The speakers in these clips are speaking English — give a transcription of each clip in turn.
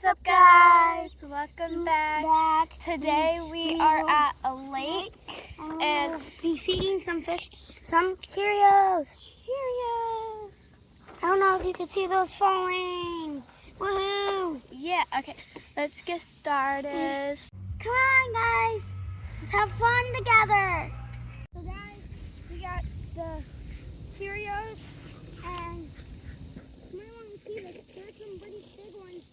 up, guys? Welcome back. Today we are at a lake and we'll be feeding some fish some Cheerios. I don't know if you can see those falling. Woohoo! Yeah, okay, let's get started. Come on, guys. Let's have fun together. So, guys, we got the Cheerios and you might want to see this. There's some pretty big ones.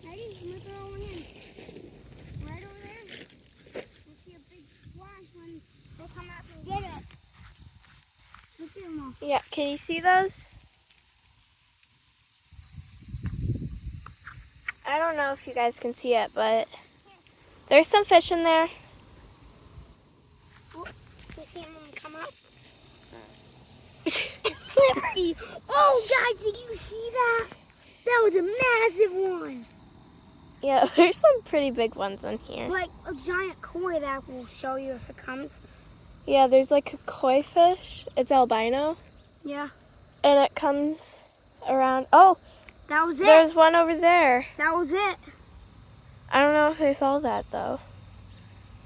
Ready? I'm going to throw one in. Right over there. We'll see a big splash when they come up and get it. Let's see them all. Yeah, can you see those? I don't know if you guys can see it, but there's some fish in there. Oh, you see them come up? Liberty! Oh, guys, did you see that? That was a massive one. Yeah, there's some pretty big ones in here. Like a giant koi that will show you if it comes. Yeah, there's like a koi fish. It's albino. Yeah. And it comes around. Oh, that was it. There's one over there. That was it. I don't know if they saw that though,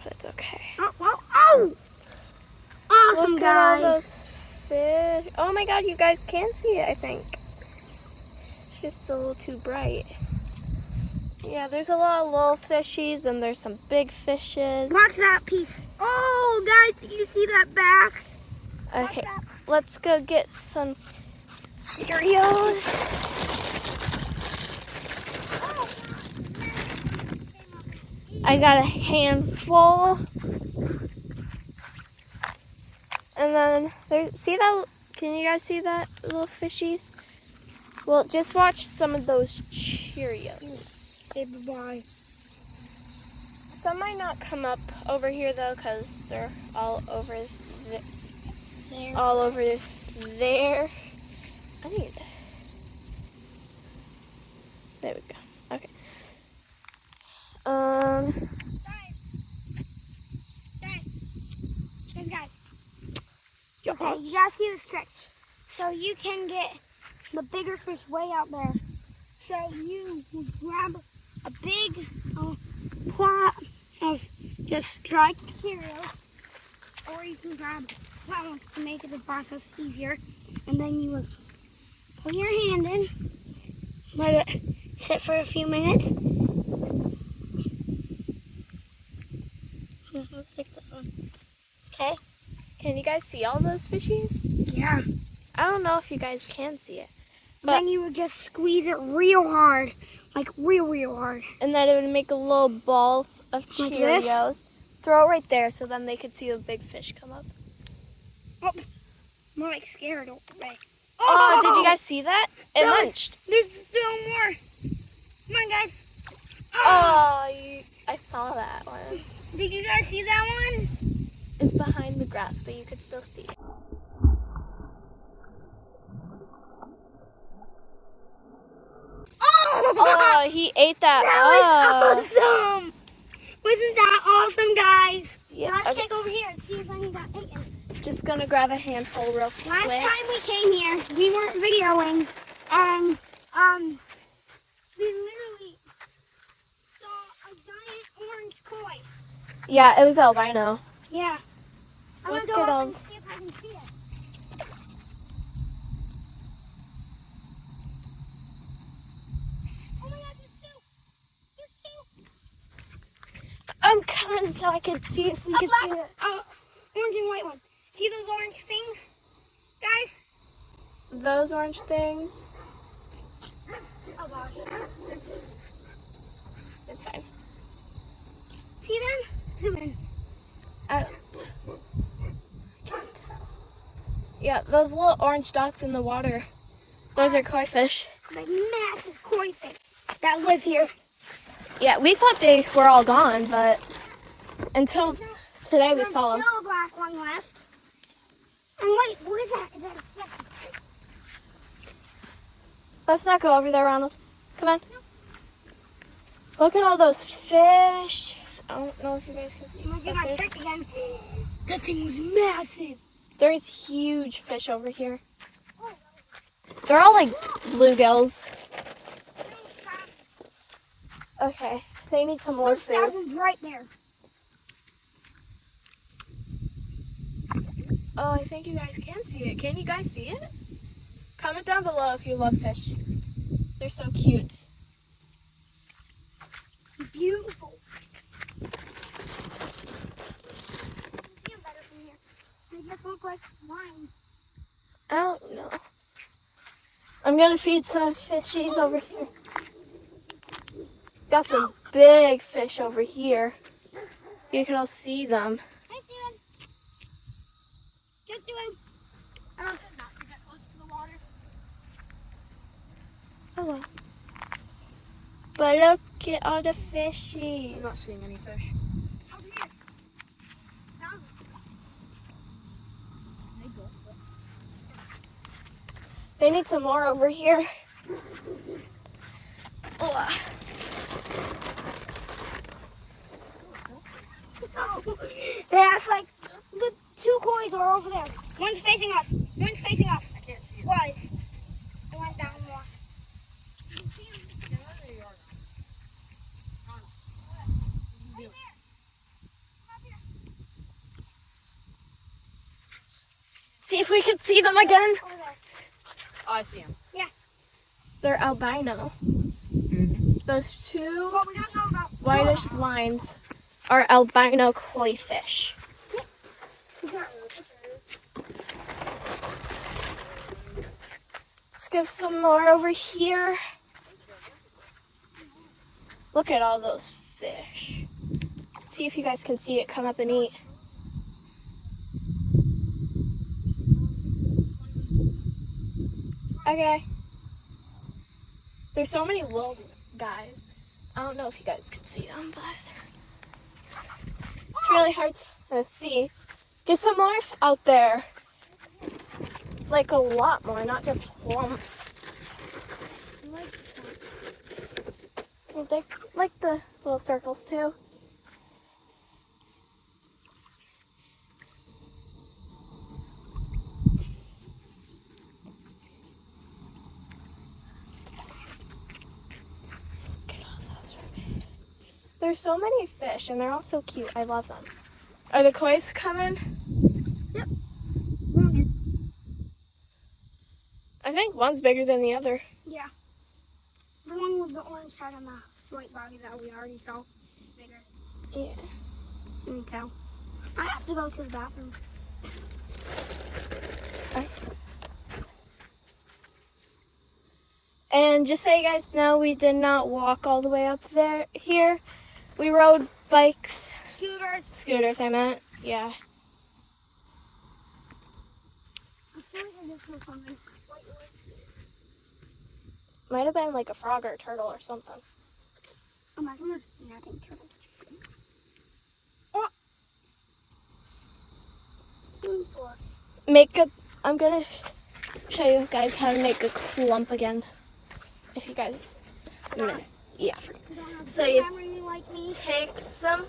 but it's okay. Oh, oh, oh! Awesome, Look guys. at all those fish. Oh my God, you guys can see it, I think. It's just a little too bright. Yeah, there's a lot of little fishies and there's some big fishes. Watch that piece. Oh, guys, did you see that back? Okay, let's go get some Cheerios. I got a handful. And then, see that? Can you guys see that, little fishies? Well, just watch some of those Cheerios. Say bye-bye. Some might not come up over here though, because they're all over there. All over there. I need it. There we go. Okay. Guys. Okay, you gotta see this trick. So you can get the bigger fish way out there. So you grab a big plot of just dried Cheerios, or you can grab flowers to make the process easier. And then you would put your hand in, let it sit for a few minutes. Let's stick that one. Okay. Can you guys see all those fishies? Yeah. I don't know if you guys can see it. But then you would just squeeze it real hard, like real hard. And then it would make a little ball of Cheerios. Like Throw it right there so then they could see the big fish come up. Oh, more like scared away. Oh, did you guys see that? It munched. There's still more. Come on, guys. Oh, I saw that one. Did you guys see that one? It's behind the grass, but you could still see it. Oh, he ate that. That was awesome. Wasn't that awesome, guys? Yeah. Let's Okay. check over here and see if any got eaten. Just gonna grab a handful real quick. Last time we came here, we weren't videoing, and we literally saw a giant orange koi. Yeah, it was albino. Yeah. I'm Look gonna go at up all. and see if I can see it. Oh my God, there's two. There's two. I'm coming so I can see if we can see it. Orange and white one. See those orange things, guys? Those orange things. Oh gosh. It's fine. See them? Zoom in. I can't tell. Yeah, those little orange dots in the water. Those are koi fish. Like massive koi fish that live here. Yeah, we thought they were all gone, but until today we saw them. There's still a black one left. And wait, what is that? Is that asbestos? Let's not go over there, Ronald. Come on. Look at all those fish. I don't know if you guys can see. I'm gonna get my but trick again. That thing was massive. there's huge fish over here. They're all like bluegills. Okay, they need some more Look, food. thousands right there. Oh, I think you guys can see it. Can you guys see it? Comment down below if you love fish. They're so cute. Beautiful. Feel better from here. They just look like lines. I don't know. I'm gonna feed some fishies over here. Got some big fish over here. You can all see them. Hi, Steven. Just doing. Not to get close to the water. Hello. But look at all the fishies. I'm not seeing any fish. Over here. Down. They need some more over here. Ugh. They act like the two coins are over there. One's facing us. One's facing us. I can't see it. Was. It went down more. Yeah, there you are. Right there. Come up here. See if we can see them again. Over there. Oh, I see him. They're albino. Those two But we don't know about whitish lines are albino koi fish. Let's give some more over here. Look at all those fish. See if you guys can see it. Come up and eat. Okay. There's so many little guys. I don't know if you guys can see them, but it's really hard to see. Get some more out there. Like a lot more, not just clumps. They like the little circles too. Look at all those rabbits. There's so many fish and they're all so cute. I love them. Are the koi's coming? Yep. I think one's bigger than the other. Yeah. The one with the orange head and the white body that we already saw is bigger. Yeah. You can tell. I have to go to the bathroom. And just so you guys know, we did not walk all the way up here. We rode bikes. Scooters, I meant. Yeah. I feel like this was something. Might have been like a frog or a turtle or something. Oh my goodness, nothing turtle. Oh! I'm gonna show you guys how to make a clump again. If you guys missed. Yeah. So you take some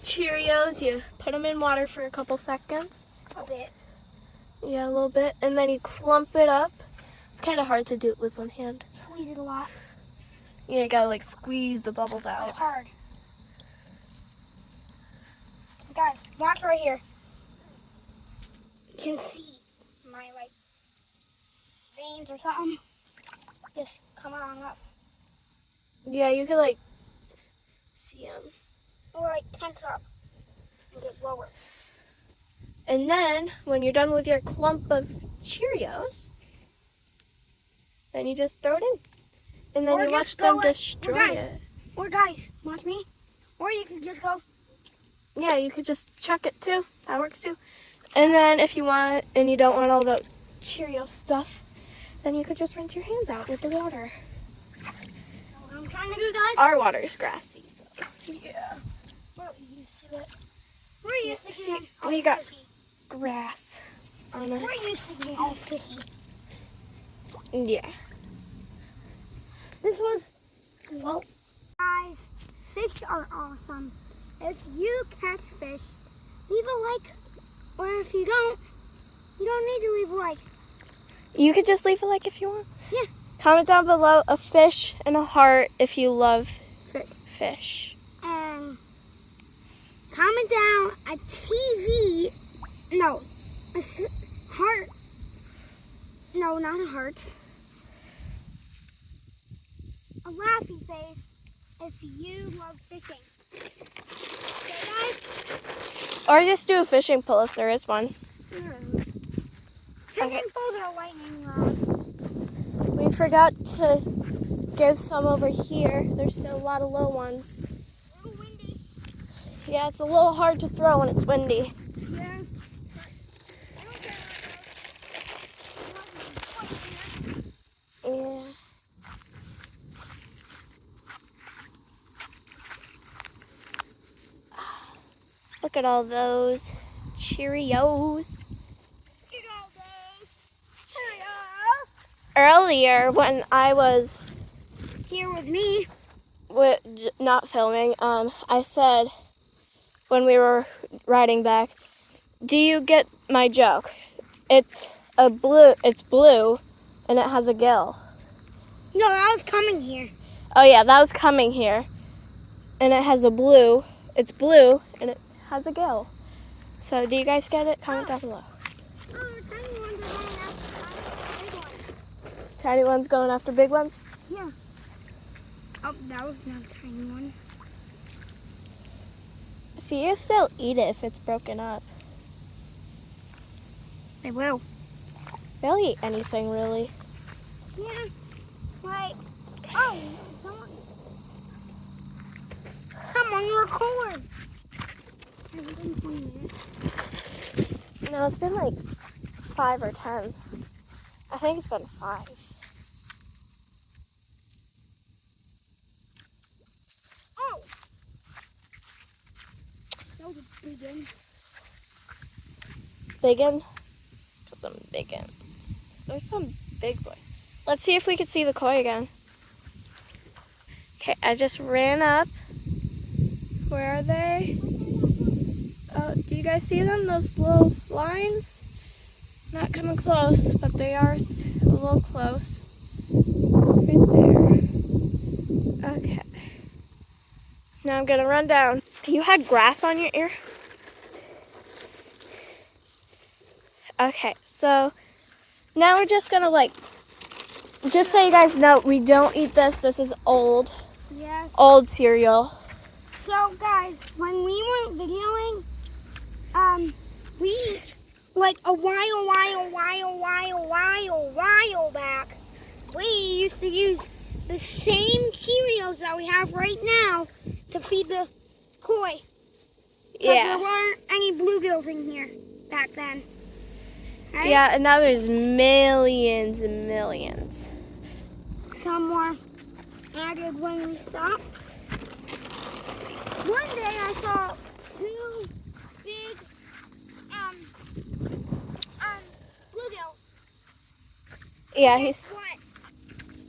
Cheerios, you put them in water for a couple seconds. A bit. Yeah, a little bit. And then you clump it up. It's kind of hard to do it with one hand. Squeeze it a lot. Yeah, you gotta like squeeze the bubbles It's out. hard. Guys, watch right here. You can see my like veins or something. Just coming on up. Yeah, you can like see them. Or like tense up and get lower. And then when you're done with your clump of Cheerios, then you just throw it in. And then Or you watch just them go destroy guys. it. Or guys, watch me. Or you can just go. Yeah, you could just chuck it too. That works too. And then if you want it and you don't want all the Cheerio stuff, then you could just rinse your hands out with the water. What I'm trying to do, guys. Our water is grassy, so yeah. We're used to it. We're used to See, getting all we got fishy. grass on us. We're used to getting all fishy. Yeah. This was, well, Guys, fish are awesome. If you catch fish, leave a like. Or if you don't need to leave a like. you could just leave a like if you want. Yeah. Comment down below a fish and a heart if you love fish. And comment down a TV. No, heart. No, not a heart. A laughing face if you love fishing. Okay, guys? Or just do a fishing pole if there is one. Fishing poles are lightning rods. We forgot to give some over here. There's still a lot of low ones. A little windy. Yeah, it's a little hard to throw when it's windy. Yeah. Yeah. Look at all those Cheerios. Earlier when I was Here with me. not filming, I said when we were riding back, do you get my joke? It's blue and it has a gill. No, that was coming here. Oh yeah, that was coming here. And it has it's blue and it has a gill. So do you guys get it? Comment down below. Oh, tiny ones are going after big ones. Tiny ones going after big ones? Yeah. Oh, that was not a tiny one. See if they'll eat it if it's broken up. They will. They'll eat anything really. Yeah. Like, oh, someone record. Has it been 20 minutes? No, it's been like 5 or 10. I think it's been 5. Oh! That was a big one. Biggin? Some biggins. There's some big boys. Let's see if we can see the koi again. Okay, I just ran up. Where are they? Oh, do you guys see them? Those little lines? Not coming close, but they are a little close. Right there. Okay. Now I'm gonna run down. You had grass on your ear? Okay, so now we're just gonna just so you guys know, we don't eat this. This is old Yes. cereal. So, guys, when we weren't videoing, we, like a while back, we used to use the same Cheerios that we have right now to feed the koi. Because there weren't any bluegills in here back then. Right? Yeah, and now there's millions and millions. Some more added when we stopped. One day I saw 2 big bluegills. Yeah, Guess what?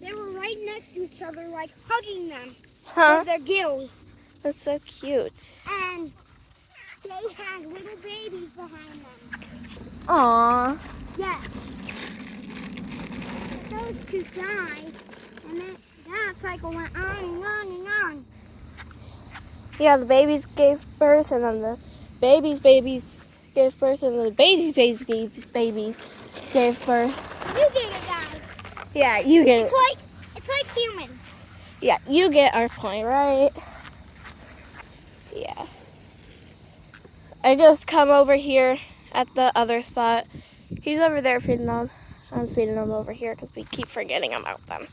They were right next to each other, like hugging them huh? with their gills. That's so cute. And they had little babies behind them. Aww. Yeah. Those 2 died, and then that cycle went on and on and on. Yeah, the babies gave birth, and then the babies gave birth, and the babies gave birth. You get it, guys. Yeah, you get it. It's like humans. Yeah, you get our point, right? Yeah. I just come over here at the other spot. He's over there feeding them. I'm feeding them over here because we keep forgetting about them.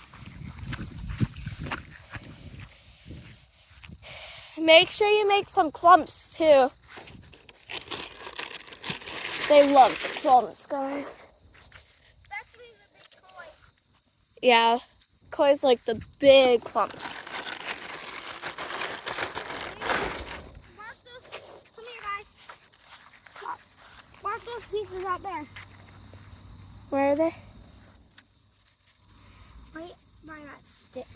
Make sure you make some clumps too. They love the clumps, guys. Especially the big koi. Yeah, koi's like the big clumps. Mark those. Come here, guys. Mark those pieces out there. Where are they? Right by that stick.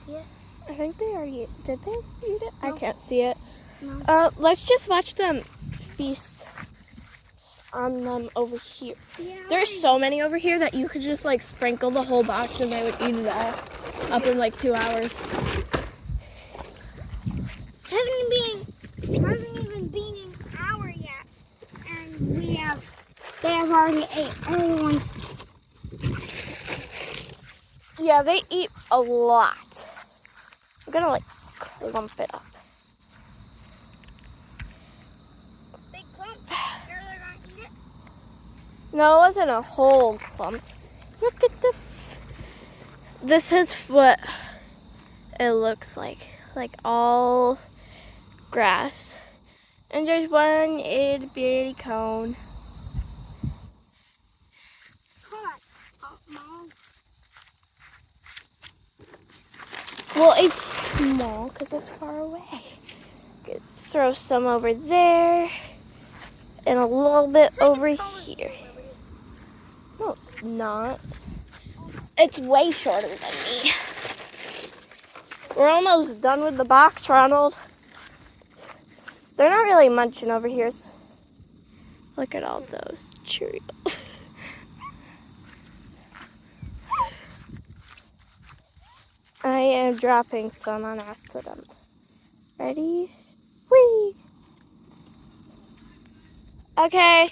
See it? I think they already, did they eat it? I No. can't see it. No. Let's just watch them feast. on them over here. Yeah. There's so many over here that you could just like sprinkle the whole box and they would eat it all up in like 2 hours. Hasn't even been an hour yet, and they have already ate all the ones. Yeah, they eat a lot. I'm gonna like clump it up. Big clump. They're gonna eat it. No, it wasn't a whole clump. Look at this is what it looks like all grass. And there's one itty bitty cone. Mom. Well, it's small because it's far away. Could throw some over there and a little bit over here. No, it's not. It's way shorter than me. We're almost done with the box, Ronald. They're not really munching over here. So look at all those Cheerios. I am dropping some on accident. Ready? Whee! Okay.